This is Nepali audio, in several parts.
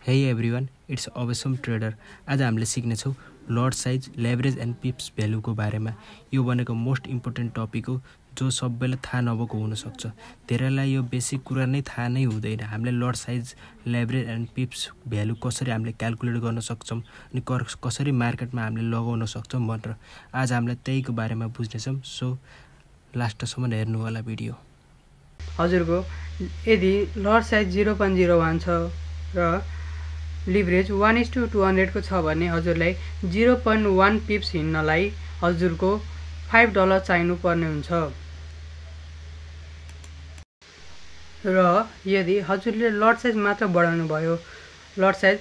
Hey everyone, it's Awesome Trader. आज हामीले सिक्नेछौँ lot size, leverage and pips भ्यालुको बारेमा। यो भनेको मोस्ट इम्पोर्टेन्ट टपिक हो जो सबैलाई थाहा नभएको हुनसक्छ। धेरैलाई यो बेसिक कुरा नै थाहा नै हुँदैन। हामीले lot size, leverage and पिप्स value कसरी हामीले क्याल्कुलेट गर्न सक्छौँ अनि कसरी मार्केटमा हामीले लगाउन सक्छौँ भनेर आज हामीले त्यहीको बारेमा बुझ्नेछौँ। सो लास्टसम्म हेर्नु होला भिडियो। हजुरको यदि लट साइज 0.01 छ र लिभरेज 1:200 को छ भने हजुरलाई 0.1 पिप्स हिँड्नलाई हजुरको $5 चाहिनु पर्ने हुन्छ। र यदि हजुरले लट साइज मात्र बढाउनु भयो, लट साइज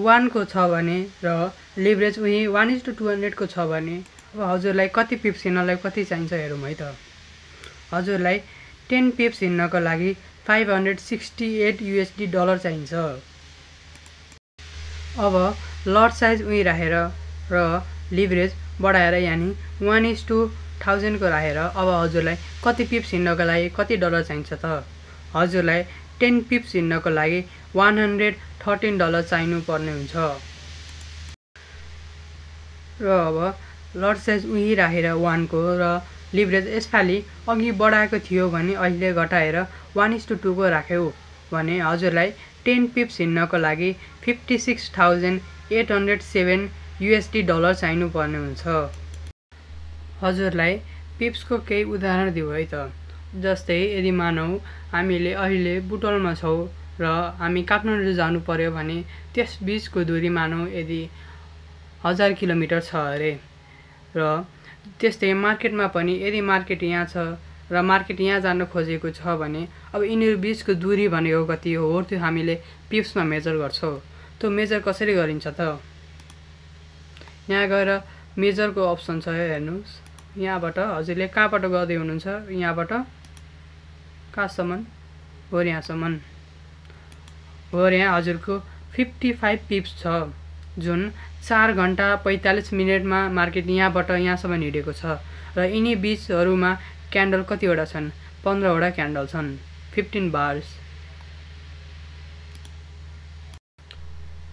1 को छ भने र लिभरेज उही 1:200 को छ भने अब हजुरलाई कति पिप्स हिँड्नलाई कति चाहिन्छ हेरौँ है त। हजुरलाई 10 पिप्स हिँड्नको लागि $568 चाहिन्छ। अब लट साइज उही राखेर र लिभरेज बढाएर यानी 1:1000 को राखेर अब हजुरलाई कति पिप्स हिँड्नको लागि कति डलर चाहिन्छ त। हजुरलाई 10 पिप्स हिँड्नको लागि $113 चाहिनु पर्ने हुन्छ। र अब लट साइज उही राखेर 1 को र लिभरेज यसपालि अघि बढाएको थियो भने अहिले घटाएर 1:2 को राख्यौ भने हजुरलाई 10 पिप्स हिँड्नको लागि $56,807 चाहिनु पर्ने हुन्छ। हजुरलाई पिप्सको केही उदाहरण दिउँ है त। जस्तै यदि मानौ हामीले अहिले बुटोलमा छौँ र हामी काठमाडौँ जानु पर्यो भने त्यस बीचको दूरी मानौ यदि 1000 किलोमिटर छ अरे। र त्यस्तै मार्केटमा पनि यदि मार्केट यहाँ छ र मार्केट यहाँ जान खोजेको छ भने अब यिनीहरू बीचको दूरी भनेको कति हो त्यो हामीले पिप्समा मेजर गर्छौँ। त्यो मेजर कसरी गरिन्छ त। यहाँ गएर मेजरको अप्सन छ हेर्नुहोस्। यहाँबाट हजुरले कहाँबाट गर्दै हुनुहुन्छ, यहाँबाट कहाँसम्म हो, यहाँसम्म हो। यहाँ हजुरको 55 पिप्स छ जुन 4 घण्टा 45 मिनटमा मार्केट यहाँबाट यहाँसम्म हिँडेको छ। र यिनी बीचहरूमा क्यान्डल कतिवटा छन्, 15 वटा क्यान्डल छन्, 15 बार्स।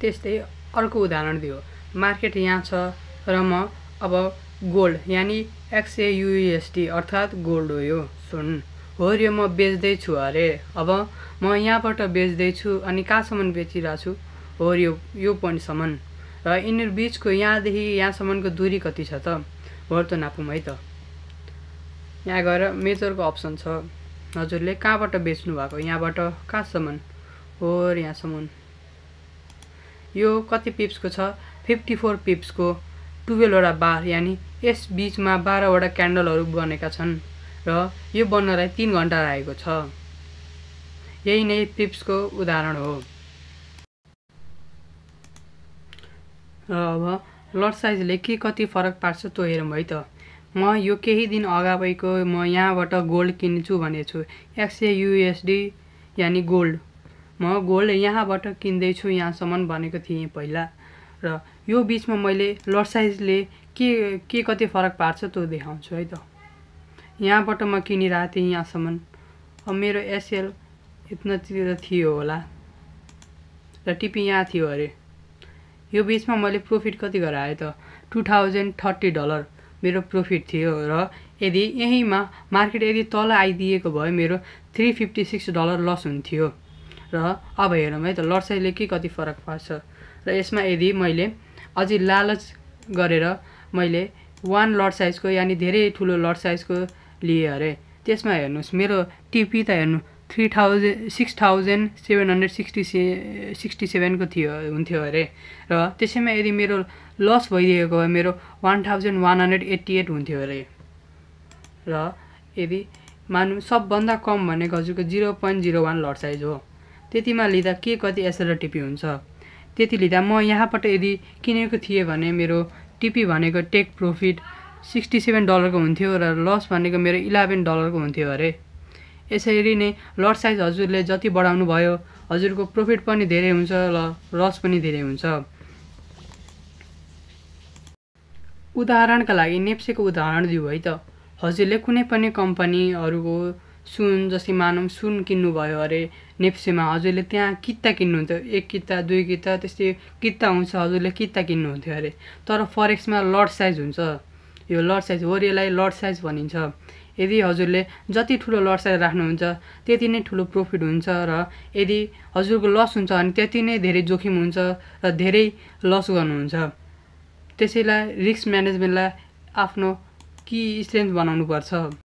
त्यस्तै अर्को उदाहरण दियो। मार्केट यहाँ छ र म अब गोल्ड यानी XAUUSD अर्थात् गोल्ड हो यो सुन हो यो म बेच्दैछु अरे। अब म यहाँबाट बेच्दैछु अनि कहाँसम्म बेचिरहेको छु हो यो पोइन्टसम्म र यिनीहरू बीचको यहाँदेखि यहाँसम्मको दूरी कति छ त हो त नापौँ है त। यहाँ गएर मेजरको अप्सन छ। हजुरले कहाँबाट बेच्नु भएको, यहाँबाट कहाँसम्म हो यहाँसम्म। यो कति पिप्सको छ, 54 पिप्सको 12 वटा बार यानी यस बीचमा 12 वटा क्यान्डलहरू बनेका छन् र यो बन्नलाई 3 घण्टा लागेको छ। यही नै पिप्सको उदाहरण हो। र अब लट साइजले के कति फरक पार्छ त्यो हेरौँ है त। म यो केही दिन अगाडिको म यहाँबाट गोल्ड किन्छु भनेको छु, XAUUSD यानी गोल्ड। म गोल्ड यहाँबाट किन्दैछु यहाँसम्म भनेको थिएँ पहिला। र यो बीचमा मैले लट साइजले के कति फरक पार्छ त्यो देखाउँछु है त। यहाँबाट म किनिरहेको थिएँ यहाँसम्म। अब मेरो SL यत्नतिर थियो होला र टिपी यहाँ थियो अरे। यो बीचमा मैले प्रफिट कति गराएँ त, $2030 मेरो प्रफिट थियो। र यदि यहीँमा मार्केट यदि तल आइदिएको भए मेरो $356 लस हुन्थ्यो। र अब हेरौँ है त लट साइजले के कति फरक पार्छ। र यसमा यदि मैले अझै लालच गरेर मैले 1 लट साइजको यानी धेरै ठुलो लट साइजको लिएँ अरे, त्यसमा हेर्नुहोस् मेरो टिपी त हेर्नु 6767 को हुन्थ्यो अरे। र त्यसैमा यदि मेरो लस भइदिएको भए मेरो 1188 हुन्थ्यो अरे। र यदि मानु सबभन्दा कम भनेको हजुरको 0.01 लट साइज हो। त्यतिमा लिँदा के कति एसएल र टिपी हुन्छ। त्यति लिँदा म यहाँबाट यदि किनेको थिएँ भने मेरो टिपी भनेको टेक प्रफिट $67 को हुन्थ्यो र लस भनेको मेरो $11 को हुन्थ्यो अरे। यसरी नै लट साइज हजुरले जति बढाउनु भयो हजुरको प्रफिट पनि धेरै हुन्छ र लस पनि धेरै हुन्छ। उदाहरणका लागि नेप्सेको उदाहरण दिउँ है त। हजुरले कुनै पनि कम्पनीहरूको सुन जस्तै मानौँ सुन किन्नु भयो अरे नेप्सेमा हजुरले त्यहाँ किता किन्नुहुन्थ्यो, 1 किता 2 किता त्यस्तै किता हुन्छ, हजुरले किता किन्नुहुन्थ्यो अरे। तर फरेक्समा लट साइज हुन्छ, यो लट साइज हो, यसलाई लट साइज भनिन्छ। यदि हजुरले जति ठुलो लट साइज राख्नुहुन्छ त्यति नै ठुलो प्रफिट हुन्छ, र यदि हजुरको लस हुन्छ भने त्यति नै धेरै जोखिम हुन्छ र धेरै लस गर्नुहुन्छ। त्यसैलाई रिस्क म्यानेजमेन्टलाई आफ्नो की स्ट्रेन्थ बनाउनुपर्छ।